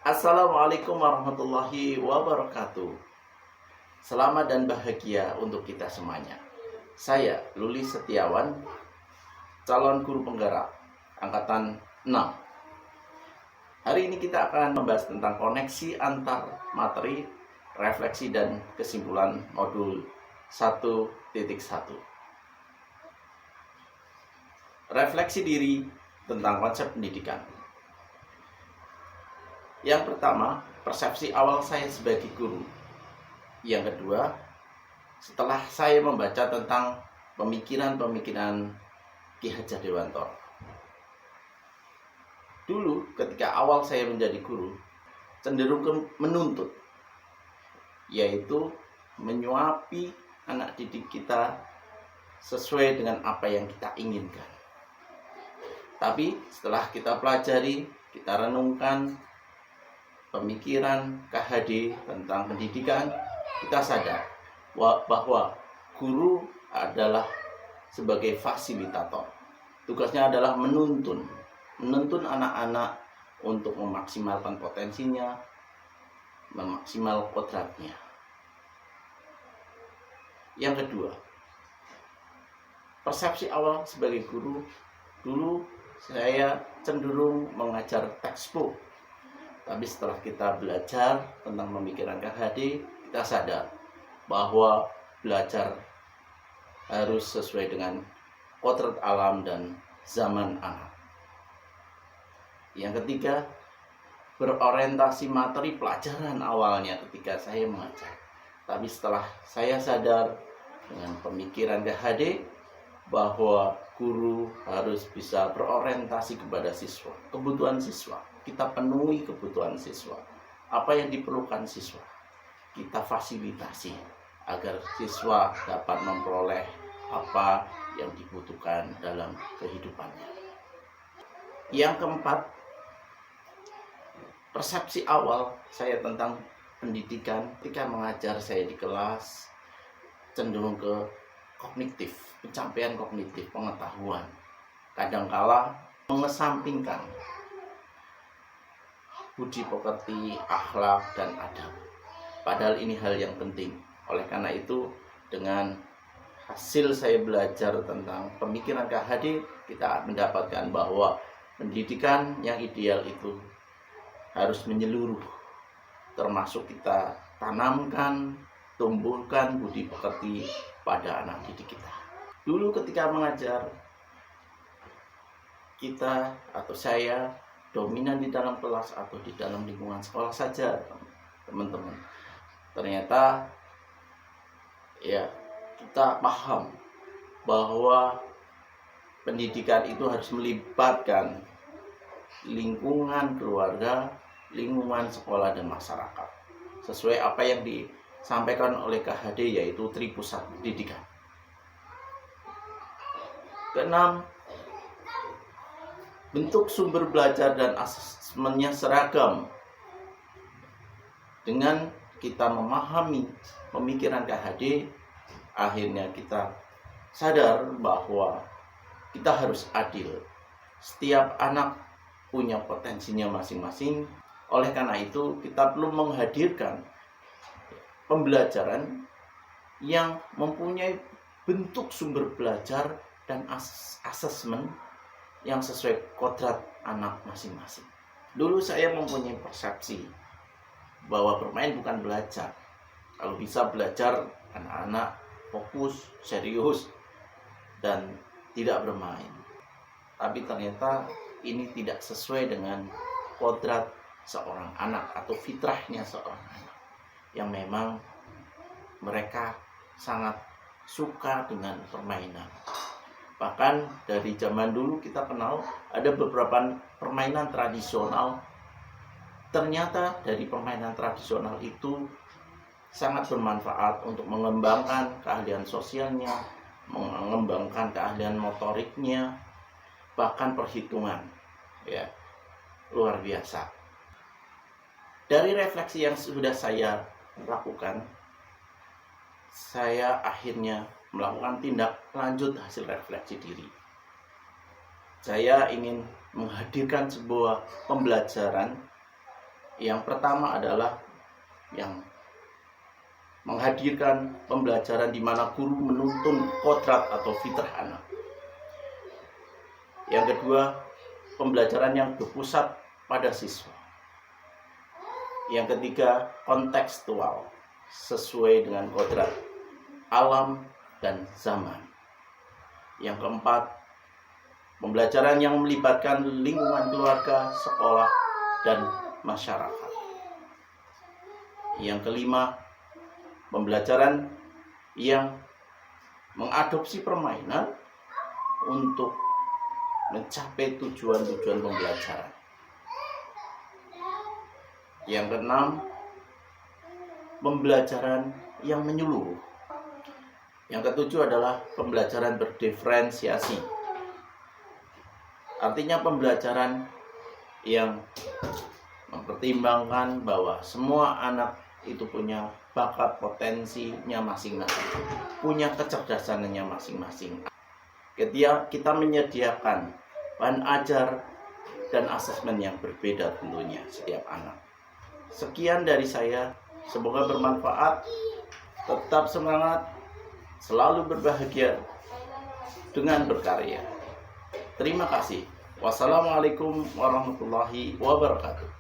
Assalamualaikum warahmatullahi wabarakatuh. Selamat dan bahagia untuk kita semuanya. Saya Luli Setiawan, calon guru penggerak angkatan 6. Hari ini kita akan membahas tentang koneksi antar materi, refleksi dan kesimpulan modul 1.1. Refleksi diri tentang konsep pendidikan. Yang pertama, persepsi awal saya sebagai guru. Yang kedua, setelah saya membaca tentang pemikiran-pemikiran Ki Hajar Dewantara. Dulu ketika awal saya menjadi guru, cenderung menuntut, yaitu menyuapi anak didik kita sesuai dengan apa yang kita inginkan. Tapi setelah kita pelajari, kita renungkan pemikiran KHD tentang pendidikan, kita sadar bahwa guru adalah sebagai fasilitator. Tugasnya adalah menuntun anak-anak untuk memaksimalkan potensinya, memaksimal kodratnya. Yang kedua, persepsi awal sebagai guru, dulu saya cenderung mengajar textbook. Tapi setelah kita belajar tentang pemikiran KHD, kita sadar bahwa belajar harus sesuai dengan kodrat alam dan zaman anak. Yang ketiga, berorientasi materi pelajaran awalnya ketika saya mengajar. Tapi setelah saya sadar dengan pemikiran KHD bahwa guru harus bisa berorientasi kepada siswa, kebutuhan siswa. Kita penuhi kebutuhan siswa. Apa yang diperlukan siswa, kita fasilitasi agar siswa dapat memperoleh apa yang dibutuhkan dalam kehidupannya. Yang keempat, persepsi awal saya tentang pendidikan ketika mengajar saya di kelas cenderung ke kognitif, pencapaian kognitif, pengetahuan. Kadangkala mengesampingkan budi pekerti, akhlak, dan adab. Padahal ini hal yang penting. Oleh karena itu, dengan hasil saya belajar tentang pemikiran KHD, kita mendapatkan bahwa pendidikan yang ideal itu harus menyeluruh, termasuk kita tanamkan, tumbuhkan budi pekerti pada anak didik kita. Dulu ketika mengajar, kita atau saya dominan di dalam kelas atau di dalam lingkungan sekolah saja, teman-teman. Ternyata ya kita paham bahwa pendidikan itu harus melibatkan lingkungan keluarga, lingkungan sekolah dan masyarakat. Sesuai apa yang disampaikan oleh KHD, yaitu Tripusat Pendidikan. Keenam, bentuk sumber belajar dan asesmennya seragam. Dengan kita memahami pemikiran KHD, akhirnya kita sadar bahwa kita harus adil. Setiap anak punya potensinya masing-masing. Oleh karena itu, kita perlu menghadirkan pembelajaran yang mempunyai bentuk sumber belajar dan asesmen yang sesuai kodrat anak masing-masing. Dulu saya mempunyai persepsi bahwa bermain bukan belajar. Kalau bisa belajar, anak-anak fokus, serius, dan tidak bermain. Tapi ternyata ini tidak sesuai dengan kodrat seorang anak atau fitrahnya seorang anak, yang memang mereka sangat suka dengan permainan. Bahkan dari zaman dulu kita kenal ada beberapa permainan tradisional. Ternyata dari permainan tradisional itu sangat bermanfaat untuk mengembangkan keahlian sosialnya, mengembangkan keahlian motoriknya, bahkan perhitungan. Ya, luar biasa. Dari refleksi yang sudah saya lakukan, saya akhirnya melakukan tindak lanjut hasil refleksi diri. Saya ingin menghadirkan sebuah pembelajaran Yang pertama adalah yang menghadirkan pembelajaran di mana guru menuntun kodrat atau fitrah anak. Yang kedua, pembelajaran yang berpusat pada siswa. Yang ketiga, kontekstual, sesuai dengan kodrat alam dan zaman. Yang keempat, pembelajaran yang melibatkan lingkungan keluarga, sekolah, dan masyarakat. Yang kelima, pembelajaran yang mengadopsi permainan untuk mencapai tujuan-tujuan pembelajaran. Yang keenam, pembelajaran yang menyeluruh. Yang ketujuh adalah pembelajaran berdiferensiasi. Artinya pembelajaran yang mempertimbangkan bahwa semua anak itu punya bakat, potensinya masing-masing, punya kecerdasannya masing-masing. Ketika kita menyediakan bahan ajar dan asesmen yang berbeda tentunya setiap anak. Sekian dari saya, semoga bermanfaat. Tetap semangat, selalu berbahagia dengan berkarya. Terima kasih. Wassalamualaikum warahmatullahi wabarakatuh.